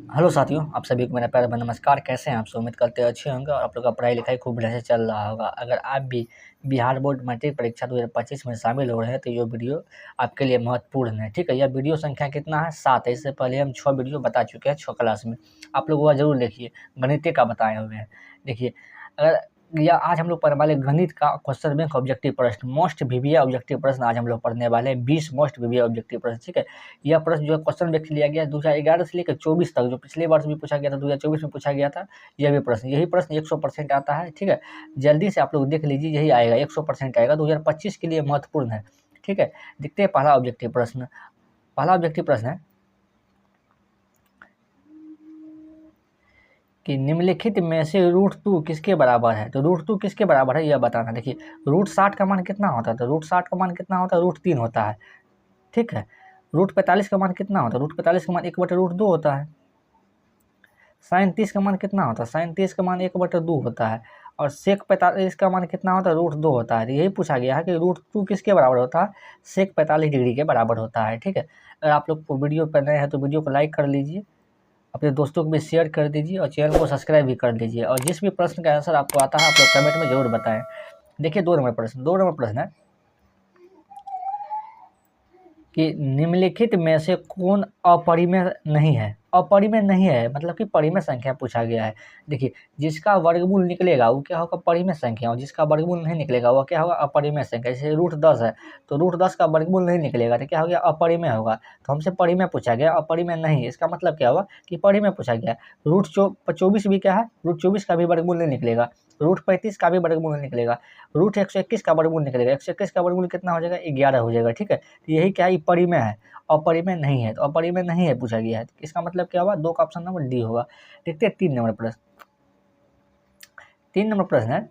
Hello साथियों, आप सभी को मेरा प्यार भरा नमस्कार। कैसे हैं आप सब? उम्मीद करते हैं अच्छे होंगे और आप लोग का पढ़ाई लिखाई खूब बढ़िया से चल रहा होगा। अगर आप भी बिहार बोर्ड मैट्रिक परीक्षा 2025 में शामिल हो रहे हैं तो ये वीडियो आपके लिए महत्वपूर्ण है। ठीक है, यह वीडियो संख्या कितना है? 7 है। इससे पहले हम 6 वीडियो बता चुके हैं 6 क्लास में। आप लोग वह जरूर देखिए, गणित का बताए हुए हैं। देखिए, अगर या आज हम लोग पढ़ने वाले गणित का क्वेश्चन बैंक ऑब्जेक्टिव प्रश्न, मोस्ट वीवीआई ऑब्जेक्टिव प्रश्न आज हम लोग पढ़ने वाले हैं। 20 मोस्ट वीवीआई ऑब्जेक्टिव प्रश्न। ठीक है, यह प्रश्न जो है क्वेश्चन बैंक से लिया गया 2011 से लेकर 24 तक, जो पिछले वर्ष भी पूछा गया था, 2024 में पूछा गया था। यह भी प्रश्न, यही प्रश्न 100% आता है। ठीक है, जल्दी से आप लोग देख लीजिए, यही आएगा 100% आएगा। 2025 के लिए महत्वपूर्ण है। ठीक है, देखते हैं पहला ऑब्जेक्टिव प्रश्न। पहला ऑब्जेक्टिव प्रश्न है कि निम्नलिखित में से √2 किसके बराबर है? तो √2 किसके बराबर है यह बताना। देखिए, √60 का मान कितना होता है? तो √60 का मान कितना होता है? √3 होता है। ठीक है, √45 का मान कितना होता है? √45 का मान 1/√2 होता है। sin 30 का मान कितना होता है? sin 30 का मान 1/2 होता है। और sec 45 का मान कितना होता है? √2 होता है। तो यही पूछा गया है कि √2 किसके बराबर होता है? sec 45 डिग्री के बराबर होता है। ठीक है, अगर आप लोग को वीडियो पर नए हैं तो वीडियो को लाइक कर लीजिए, अपने दोस्तों को भी शेयर कर दीजिए और चैनल को सब्सक्राइब भी कर लीजिए। और जिस भी प्रश्न का आंसर आपको आता है आप लोग कमेंट में जरूर बताएं। देखिए, 2 नंबर प्रश्न है कि निम्नलिखित में से कौन अपरिमेय नहीं है? अपरिमेय नहीं है मतलब कि परिमेय संख्या पूछा गया है। देखिए, जिसका वर्गमूल निकलेगा वो क्या होगा? परिमेय संख्या। और जिसका वर्गमूल नहीं निकलेगा वह क्या होगा? अपरिमेय संख्या। जैसे √10 है तो √10 का वर्गमूल नहीं निकलेगा तो क्या हो गया? अपरिमेय होगा। तो हमसे परिमेय पूछा गया, अपरिमेय नहीं। इसका मतलब क्या हुआ कि परिमेय पूछा गया। √24 भी क्या है? √24 का भी वर्गमूल नहीं निकलेगा। √35 का भी वर्गमूल नहीं निकलेगा। √121 का वर्गमूल निकलेगा। 121 का वर्गमूल कितना हो जाएगा? 11 हो जाएगा। ठीक है, तो यही क्या है? परिमेय है, अपरिमेय नहीं है। तो अपरिमेय नहीं है पूछा गया है, तो इसका मतलब क्या होगा? 2 का ऑप्शन नंबर डी होगा। देखते हैं 3 नंबर प्रश्न। 3 नंबर प्रश्न है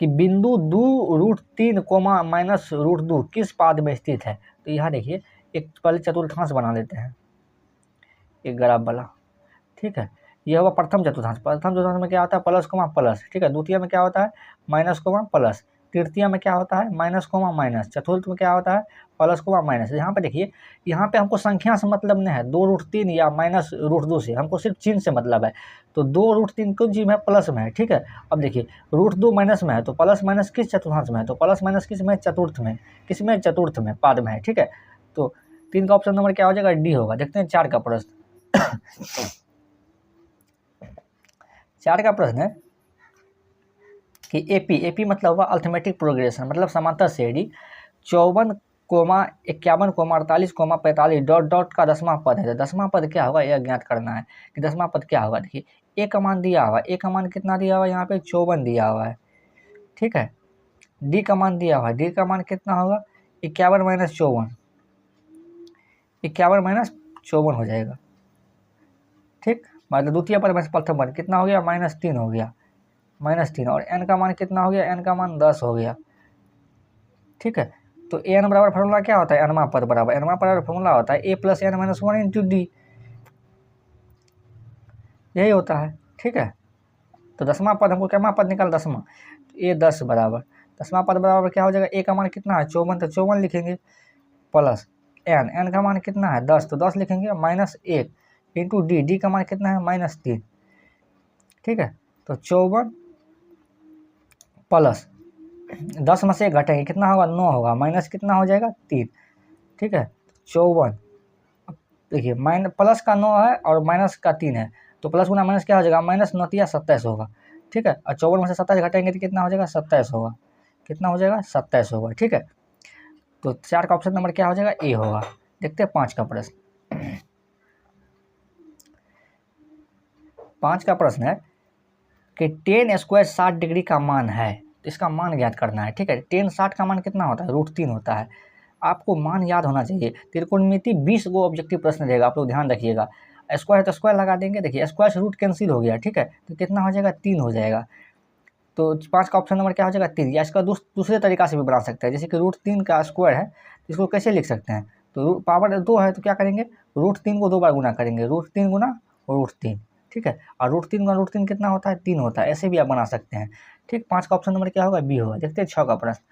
कि बिंदु 2√3, -√2 किस पाद में स्थित है? तो यहाँ देखिए, एक पहले चतुर्थांश बना लेते हैं, एक ग्राफ वाला। ठीक है, यह होगा प्रथम चतुर्थांश। प्रथम चतुर्थांश में क्या होता है? Plus coma plus. ठीक है, द्वितीय में क्या होता है? Minus coma plus. तृतीय में क्या होता है? Minus comma minus. चतुर्थ में क्या होता है? Plus comma minus. यहाँ पे देखिए, यहाँ पे हमको संख्या से मतलब नहीं है, 2√3 या -√2 से, हमको सिर्फ चिन्ह से मतलब है। तो 2√3 कौन चीज में है? प्लस में है। ठीक है, अब देखिए, √2 माइनस में है तो प्लस माइनस किस चतुर्थांश में है? तो प्लस माइनस किस में? चतुर्थ में। किस में? चतुर्थ में, पाद में है। ठीक है, तो 3 का ऑप्शन नंबर क्या हो जाएगा? डी होगा। देखते हैं 4 का प्रश्न। 4 का प्रश्न है कि एपी मतलब हुआ अल्थमेटिक प्रोग्रेशन, मतलब समांतर श्रेणी। 54,51,48,45 डॉट डॉट का 10वां पद है। तो 10वां पद क्या होगा यह ज्ञात करना है कि 10वां पद क्या होगा। देखिए, ए का मान दिया हुआ, ए का मान कितना दिया हुआ? यहाँ पे 54 दिया हुआ है। ठीक है, डी का मान दिया हुआ है, डी का मान कितना होगा? 51 - 54, 51 - 54 हो जाएगा। ठीक, मतलब द्वितीय पद में प्रथम पद कितना हो गया? -3 हो गया, -3। और n का मान कितना हो गया? n का मान 10 हो गया। ठीक है, तो n बराबर फॉर्मूला क्या होता है? nवां पद बराबर, nवां पद फॉर्मूला होता है a + n - 1 × d, यही होता है। ठीक है, तो 10वां पद हमको क्या पद निकाल? 10वां, तो a 10 बराबर 10वां पद बराबर क्या हो जाएगा? a का मान कितना है? 54, तो 54 लिखेंगे, प्लस n का मान कितना है? 10, तो 10 लिखेंगे, -1 × d का मान कितना है? -3। ठीक है, तो 54 प्लस 10 में से घटेंगे कितना होगा? 9 होगा, माइनस कितना हो जाएगा? 3। ठीक है, 54, देखिए प्लस का 9 है और माइनस का 3 है, तो प्लस गुना माइनस क्या हो जाएगा? -9 × 27 होगा। ठीक है, और 54 में से 27 घटाएंगे तो कितना हो जाएगा? 27 होगा। कितना हो जाएगा? 27 होगा। ठीक है, तो 4 का ऑप्शन नंबर क्या हो जाएगा? ए होगा। देखते हैं 5 का प्रश्न। 5 का प्रश्न है कि tan स्क्वायर 60 डिग्री का मान है, तो इसका मान ज्ञात करना है। ठीक है, tan 60 का मान कितना होता है? √3 होता है। आपको मान याद होना चाहिए। त्रिकोणमिति 20 गो ऑब्जेक्टिव प्रश्न रहेगा, आप लोग ध्यान रखिएगा। स्क्वायर है तो स्क्वायर लगा देंगे। देखिए, स्क्वायर से रूट कैंसिल हो गया। ठीक है, तो कितना हो जाएगा? 3 हो जाएगा। तो 5 का ऑप्शन नंबर क्या हो जाएगा? 3। या इसका दूसरे तरीका से भी बना सकते हैं, जैसे कि √3 का स्क्वायर है, इसको कैसे लिख सकते हैं? तो पावर 2 है तो क्या करेंगे? √3 को 2 बार गुना करेंगे, √3 गुना √3। ठीक है, और √3 गुना √3 कितना होता है? 3 होता है। ऐसे भी आप बना सकते हैं। ठीक, 5 का ऑप्शन नंबर क्या होगा? बी होगा। देखते हैं 6 का प्रश्न।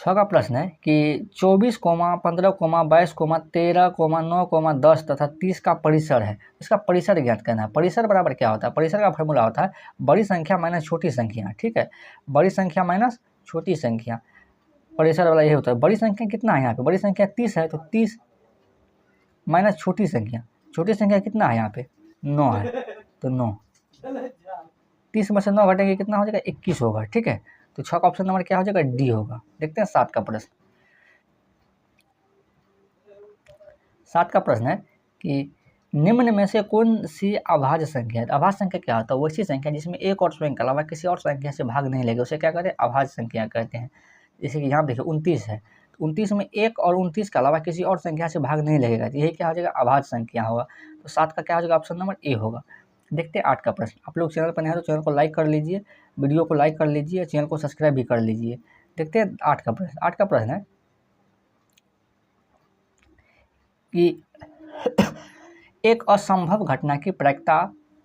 6 का प्रश्न है कि 24, 15, 22, 13, 9, 10 तथा 30 का परिसर है। इसका परिसर ज्ञात करना है। परिसर बराबर क्या होता है? परिसर का फॉर्मूला होता है बड़ी संख्या माइनस छोटी संख्या। ठीक है, बड़ी संख्या माइनस छोटी संख्या, परिसर वाला ये होता है। बड़ी संख्या कितना है यहाँ पे? बड़ी संख्या 30 है, तो 30 माइनस छोटी संख्या कितना है यहाँ पे? 9 है, तो 9, 30 में से 9 घटेंगे कितना हो जाएगा? 21 होगा। ठीक है, तो 6 का ऑप्शन नंबर क्या हो जाएगा? डी होगा। देखते हैं 7 का प्रश्न। 7 का प्रश्न है कि निम्न में से कौन सी अभाज्य संख्या है? अभाज्य संख्या क्या होता है? वैसी संख्या जिसमें एक और स्वयं के अलावा किसी और संख्या से भाग नहीं लेगा, उसे क्या कहते हैं? अभाज्य संख्या कहते हैं। जैसे कि यहाँ देखिए 29 है, तो 29 में एक और 29 के अलावा किसी और संख्या से भाग नहीं लगेगा, तो यही क्या हो जाएगा? अभाज्य संख्या होगा। तो 7 का क्या हो जाएगा? ऑप्शन नंबर ए होगा। देखते हैं 8 का प्रश्न। आप लोग चैनल पर नए हैं तो चैनल को लाइक कर लीजिए, वीडियो को लाइक कर लीजिए, चैनल को सब्सक्राइब भी कर लीजिए। देखते हैं 8 का प्रश्न। 8 का प्रश्न है कि एक असंभव घटना की प्रायिकता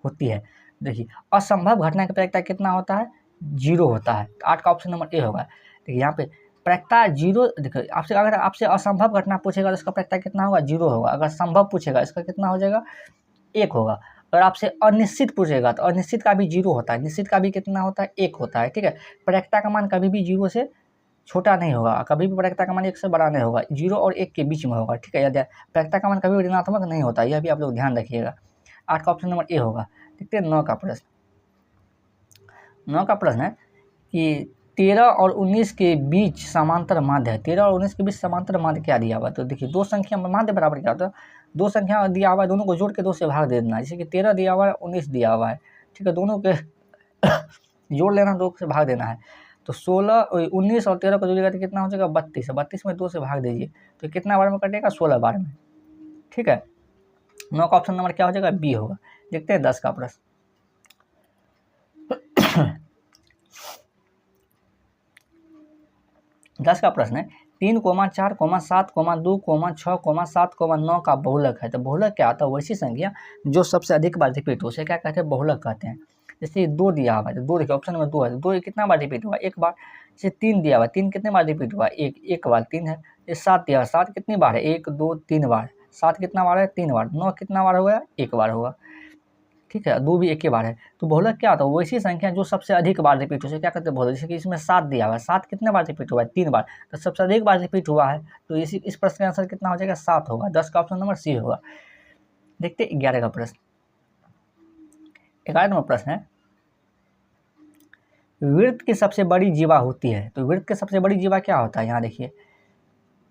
होती है। देखिए असंभव घटना की प्रायिकता कितना होता है? 0 होता है। 8 का ऑप्शन नंबर ए होगा। देखिए यहाँ पे प्रायिकता 0, देखिए आपसे अगर आपसे असंभव घटना पूछेगा तो इसका प्रायिकता कितना होगा? 0 होगा। अगर संभव पूछेगा इसका कितना हो जाएगा? 1 होगा। अगर आपसे अनिश्चित पूछेगा तो अनिश्चित का भी 0 होता है, निश्चित का भी कितना होता है? 1 होता है। ठीक है, प्रायिकता का मान कभी भी 0 से छोटा नहीं होगा, कभी भी प्रायिकता का मान 1 से बड़ा नहीं होगा, 0 और 1 के बीच में होगा। ठीक है, यदि प्रायिकता का मान कभी भी ऋणात्मक नहीं होता, यह भी आप लोग ध्यान रखिएगा। 8 का ऑप्शन नंबर ए होगा। देखते हैं 9 का प्रश्न। 9 का प्रश्न है कि 13 और 19 के बीच समांतर माध्य है। 13 और 19 के बीच समांतर माध्य क्या दिया हुआ है? तो देखिए दो संख्या में माध्य बराबर क्या होता है? दो संख्या दिया हुआ है, दोनों को जोड़ के 2 से भाग दे देना है। जैसे कि 13 दिया हुआ है, 19 दिया हुआ है। ठीक है, दोनों के जोड़ लेना, 2 से भाग देना है। तो 19 और 13 को जोड़िएगा तो कितना हो जाएगा? 32। 32 में 2 से भाग दीजिए तो कितना बार में कटेगा? 16 बार में। ठीक है, 9 का ऑप्शन नंबर क्या हो जाएगा? बी होगा। देखते हैं 10 का प्रश्न। 10 का प्रश्न है 3, 4, 7, 2, 6, 7, 9 का बहुलक है। तो बहुलक क्या होता है? वैसी संख्या जो सबसे अधिक बार रिपीट हो, उसे क्या कहते हैं? बहुलक कहते हैं। जैसे 2 दिया हुआ है, तो 2 देखिए ऑप्शन में 2 है, 2 कितना बार रिपीट हुआ? 1 बार। जैसे 3 दिया हुआ है, 3 कितने बार रिपीट हुआ? 1 बार, 3 है। ये 7 दिया हुआ, 7 कितनी बार है? 1, 2, 3 बार। 7 कितना बार है? 3 बार। 9 कितना बार हुआ? 1 बार होगा। ठीक है, 2 भी 1 ही बार है। तो बहुलक क्या होता है? वैसी संख्या जो सबसे अधिक बार रिपीट हो, उसे क्या कहते हैं? बहुलक। जैसे कि इसमें 7 दिया हुआ है, 7 कितने बार रिपीट हुआ है? 3 बार। तो सबसे अधिक बार रिपीट हुआ है, तो इस प्रश्न का आंसर कितना हो जाएगा? 7 होगा। 10 का ऑप्शन नंबर सी होगा। देखते 11 का प्रश्न। 11वां प्रश्न है वृत्त की सबसे बड़ी जीवा होती है। तो वृत्त की सबसे बड़ी जीवा क्या होता है? यहाँ देखिए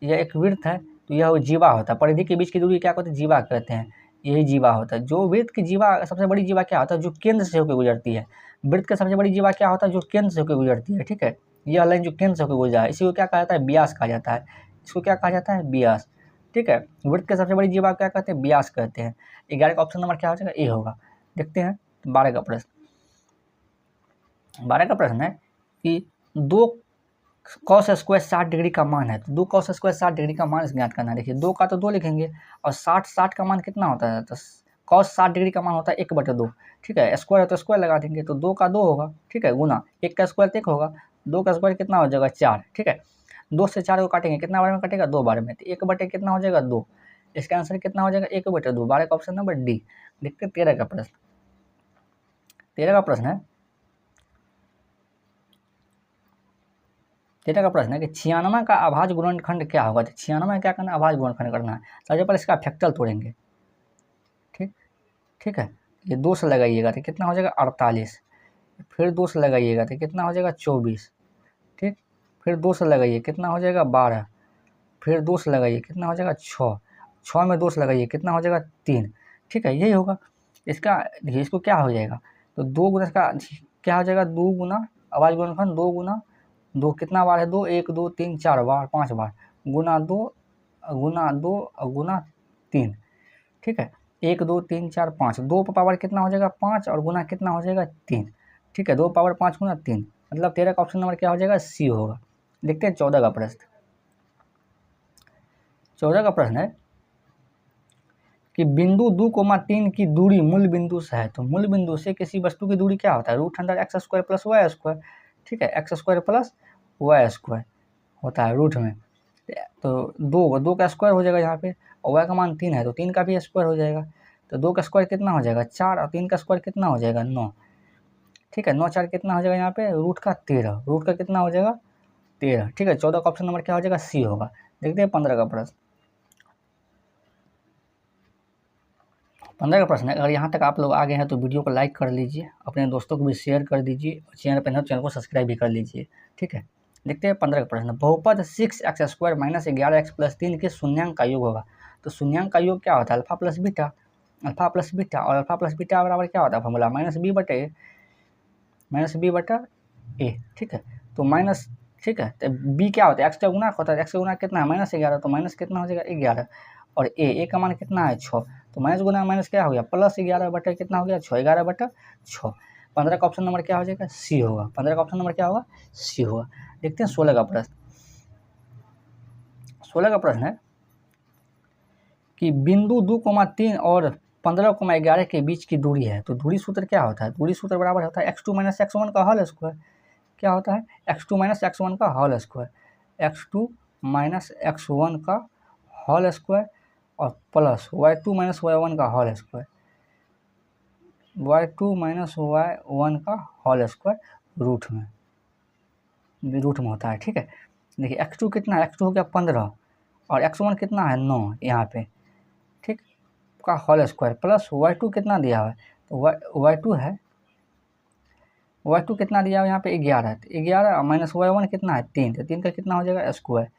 यह एक वृत्त है, तो यह जीवा होता है। परिधि के बीच की दूरी क्या कहते हैं? जीवा कहते हैं। यही जीवा होता है। जो वृत्त की जीवा, सबसे बड़ी जीवा क्या होता है? जो केंद्र से होकर गुजरती है। वृत्त का सबसे बड़ी जीवा क्या होता है? जो केंद्र से होकर गुजरती है। ठीक है, यह लाइन जो केंद्र से होकर गुजरा है, इसी को क्या कहा जाता है? व्यास कहा जाता है। इसको क्या कहा जाता है? व्यास। ठीक है, वृत्त की सबसे बड़ी जीवा क्या कहते हैं? व्यास कहते हैं। 11 का ऑप्शन नंबर क्या हो जाएगा? ए होगा। देखते हैं 12 का प्रश्न। 12 का प्रश्न है कि 2 cos स्क्वायर 60 डिग्री का मान है। तो 2 cos स्क्वायर 60 डिग्री का मान ज्ञात करना है। देखिए 2 का तो 2 लिखेंगे, और 60 का मान कितना होता है? तो cos 60 डिग्री का मान होता है 1/2। ठीक है, स्क्वायर है तो स्क्वायर लगा देंगे, तो 2 का 2 होगा। ठीक है, गुना 1 का स्क्वायर तो 1 होगा, 2 का स्क्वायर कितना हो जाएगा? 4। ठीक है, 2 से 4 को काटेंगे, कितना बार में कटेगा? 2 बार में। तो 1/, कितना हो जाएगा? 2। इसका आंसर कितना हो जाएगा? 1/2। 12 का ऑप्शन नंबर डी। देखते हैं 13 का प्रश्न। 13 का प्रश्न है 13 का प्रश्न है कि 96 का अभाज्य गुणनखंड क्या होगा? तो 96 में क्या करना है? अभाज्य गुणनखंड करना है। सबसे पहले इसका फैक्टल तोड़ेंगे। ठीक है, ये 2 से लगाइएगा तो कितना हो जाएगा? 48। फिर 2 से लगाइएगा तो कितना हो जाएगा? 24। ठीक, फिर 2 से लगाइए, कितना हो जाएगा? 12। फिर 2 से लगाइए, कितना हो जाएगा? 6। 6 में 2 से लगाइए, कितना हो जाएगा? 3। ठीक है, यही होगा इसका। देखिए इसको क्या हो जाएगा? तो 2 गुना इसका क्या हो जाएगा? 2 गुना अभाज्य गुणनखंड, 2 गुना 2 कितना बार है? 2, 1, 2, 3, 4 बार, 5 बार, गुना 2 गुना 3। ठीक है, 1, 2, 3, 4, 5, 2 पावर कितना हो जाएगा? 5, और गुना कितना हो जाएगा? 3। ठीक है, 2 पावर 5 गुना 3, मतलब 13 का ऑप्शन नंबर क्या हो जाएगा? सी होगा। देखते हैं 14 का प्रश्न। 14 का प्रश्न है कि बिंदु 2,3 की दूरी मूल बिंदु से है। तो मूल बिंदु से किसी वस्तु की दूरी क्या होता है? √x² + y²। ठीक है, x² + y² होता है रूट में, तो 2 का स्क्वायर हो जाएगा यहाँ पे, और वाई का मान 3 है तो 3 का भी स्क्वायर हो जाएगा। तो 2 का स्क्वायर कितना हो जाएगा 4, और 3 का स्क्वायर कितना हो जाएगा 9। ठीक है, 9 4 कितना हो जाएगा यहाँ पे रूट का 13, रूट का कितना हो जाएगा 13। ठीक है, 14 का ऑप्शन नंबर क्या हो जाएगा सी होगा। देखते हैं 15 का प्रश्न। 15 का प्रश्न है, अगर यहाँ तक आप लोग आ गए हैं तो वीडियो को लाइक कर लीजिए, अपने दोस्तों को भी शेयर कर दीजिए, चैनल पर चैनल को सब्सक्राइब भी कर लीजिए। ठीक है, देखते हैं 15 का प्रश्न। बहुपद 6x² - 11x + 3 के शून्यांक का योग होगा। तो शून्यांक का योग क्या होता है alpha plus beta, alpha plus beta, और अल्फा प्लस बीटा बराबर क्या होता है फॉर्मूला -b/a। ठीक है, तो माइनस, ठीक है, तो b क्या होता है एक्स का गुणा होता है, एक्स का गुणा कितना है -11, तो माइनस कितना हो जाएगा 11, और ए का मान कितना है 6, तो माइनस गुना माइनस क्या हो गया +11 बटा कितना हो गया 6, 11/6। 15 का ऑप्शन नंबर क्या हो जाएगा सी होगा। 15 का ऑप्शन नंबर क्या होगा सी होगा। देखते हैं 16 का प्रश्न। 16 का प्रश्न है कि बिंदु 2,3 और 15,11 के बीच की दूरी है, तो दूरी सूत्र क्या होता है, दूरी सूत्र बराबर होता है x2 - x1 का होल स्क्वायर। क्या होता है x2 - x1 का होल स्क्वायर, x2 - x1 का होल स्क्वायर और प्लस y2 - y1 का होल स्क्वायर, y2 - y1 का होल स्क्वायर रूट में होता है। ठीक है, देखिए x2 कितना है, x2 हो गया 15 और x1 कितना है 9 यहाँ पे, ठीक, का होल स्क्वायर प्लस y2 कितना दिया हुआ है, तो y2 कितना दिया हुआ है यहाँ पे 11, तो 11 माइनस y1 कितना है 3, तो 3 का कितना हो जाएगा स्क्वायर।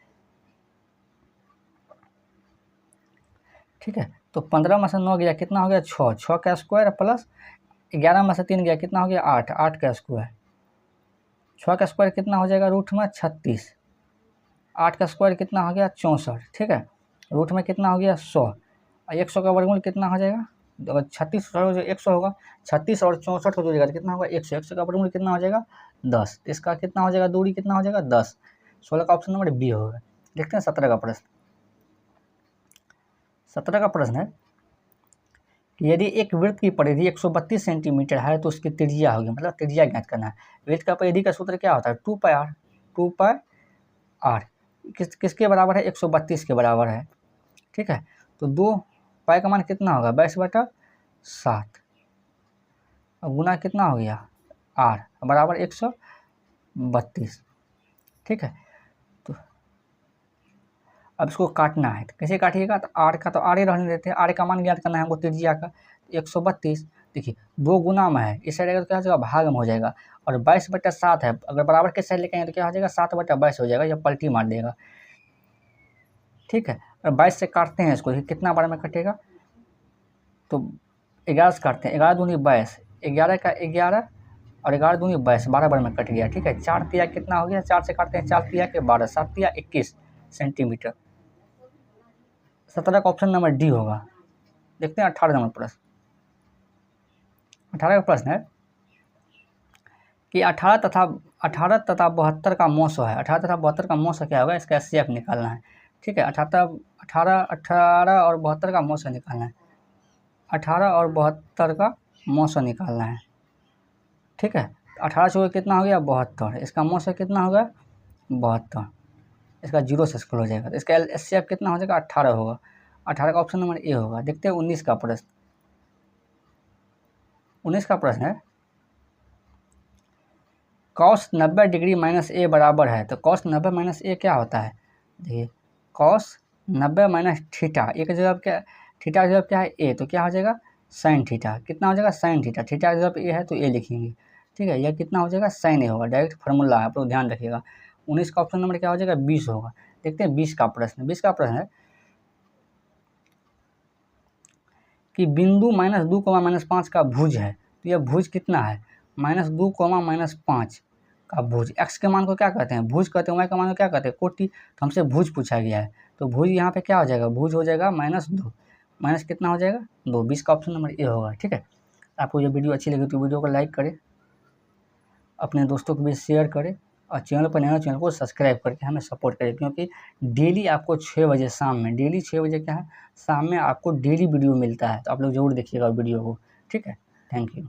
ठीक है, तो 15 में से 9 गया कितना हो गया 6, 6 का स्क्वायर प्लस 11 में से 3 गया कितना हो गया 8, 8 का स्क्वायर, 6 का स्क्वायर कितना हो जाएगा रूट में 36, 8 का स्क्वायर कितना हो गया 64। ठीक है, रूट में कितना हो गया 100, और 100 का वर्गमूल कितना हो जाएगा, अगर 36 100 होगा, 36 और 64 हो जाएगा तो कितना होगा 100, 100 का वर्गमूल कितना हो जाएगा 10, इसका कितना हो जाएगा दूरी कितना हो जाएगा 10। 16 का ऑप्शन नंबर बी होगा। देखते हैं 17 का प्रश्न। 17 का प्रश्न है कि यदि एक वृत्त की परिधि 132 सेंटीमीटर है तो उसकी त्रिज्या होगी, मतलब त्रिज्या ज्ञात करना है। वृत्त का परिधि का सूत्र क्या होता है 2πr किसके बराबर है 132 के बराबर है। ठीक है, तो 2 पाई का मान कितना होगा 22/7, और गुना कितना हो गया r बराबर 132। ठीक है, तो अब इसको काटना है, तो कैसे काटिएगा, तो आर का तो आर ही रहने देते हैं, आर का मान ज्ञात करना है हमको त्रिज्या का 132। देखिए 2 गुना में है, इस साइड अगर क्या हो जाएगा भाग में हो जाएगा, और 22/7 है, अगर बराबर के साइड लेके आएंगे तो क्या हो जाएगा 7/22 हो जाएगा, या पलटी मार देगा। ठीक है, और 22 से काटते हैं इसको, कितना बार में कटेगा, तो 11 से काटते हैं, 11 दूनी 22, 11 का 11 और 11 दूनी 22, 12 बार में कट गया। ठीक है, 4 तिया कितना हो गया, 4 से काटते हैं 4 तिया के 12, 7 तिया 21 सेंटीमीटर। 17 का ऑप्शन नंबर डी होगा। देखते हैं 18 नंबर प्रश्न। 18 का प्रश्न है कि 18 तथा 72 का मौसो है, 18 तथा 72 का मौसो क्या होगा, इसका एचसीएफ निकालना है। ठीक है, 18 और 72 का मौसो निकालना है, 18 और 72 का मौसो निकालना है। ठीक है, 18 से कितना हो गया 72, इसका मौसो कितना होगा 72, इसका 0 से स्क्वायर हो जाएगा, तो इसका एचसीएफ कितना हो जाएगा 18 होगा। 18 का ऑप्शन नंबर ए होगा। देखते हैं 19 का प्रश्न। 19 का प्रश्न है कॉस 90 डिग्री माइनस ए बराबर है, तो कॉस 90 माइनस ए क्या होता है, देखिए कॉस 90 माइनस थीटा, एक जगह क्या थीटा की जगह क्या है ए, तो क्या हो जाएगा साइन थीटा, कितना हो जाएगा साइन थीटा, थीटा की जगह ए है तो ए लिखेंगे। ठीक है, यह कितना हो जाएगा साइन ए होगा, डायरेक्ट फार्मूला है, आप लोग ध्यान रखिएगा। 19 का ऑप्शन नंबर क्या हो जाएगा 20 होगा। देखते हैं 20 का प्रश्न। 20 का प्रश्न है कि बिंदु -2, -5 का भुज है, तो यह भुज कितना है -2, -5 का भुज। x के मान को क्या कहते हैं भुज कहते हैं, y का मान को क्या कहते हैं कोटि, तो हमसे भुज पूछा गया है, तो भुज यहाँ पे क्या हो जाएगा भुज हो जाएगा -2, माइनस कितना हो जाएगा 2। 20 का ऑप्शन नंबर ए होगा। ठीक है, आपको ये वीडियो अच्छी लगी तो वीडियो को लाइक करें, अपने दोस्तों को भी शेयर करें, और चैनल पर नया चैनल को सब्सक्राइब करके हमें सपोर्ट करें, क्योंकि डेली आपको 6 बजे शाम में, डेली 6 बजे क्या है शाम में आपको डेली वीडियो मिलता है, तो आप लोग ज़रूर देखिएगा वीडियो को। ठीक है, थैंक यू।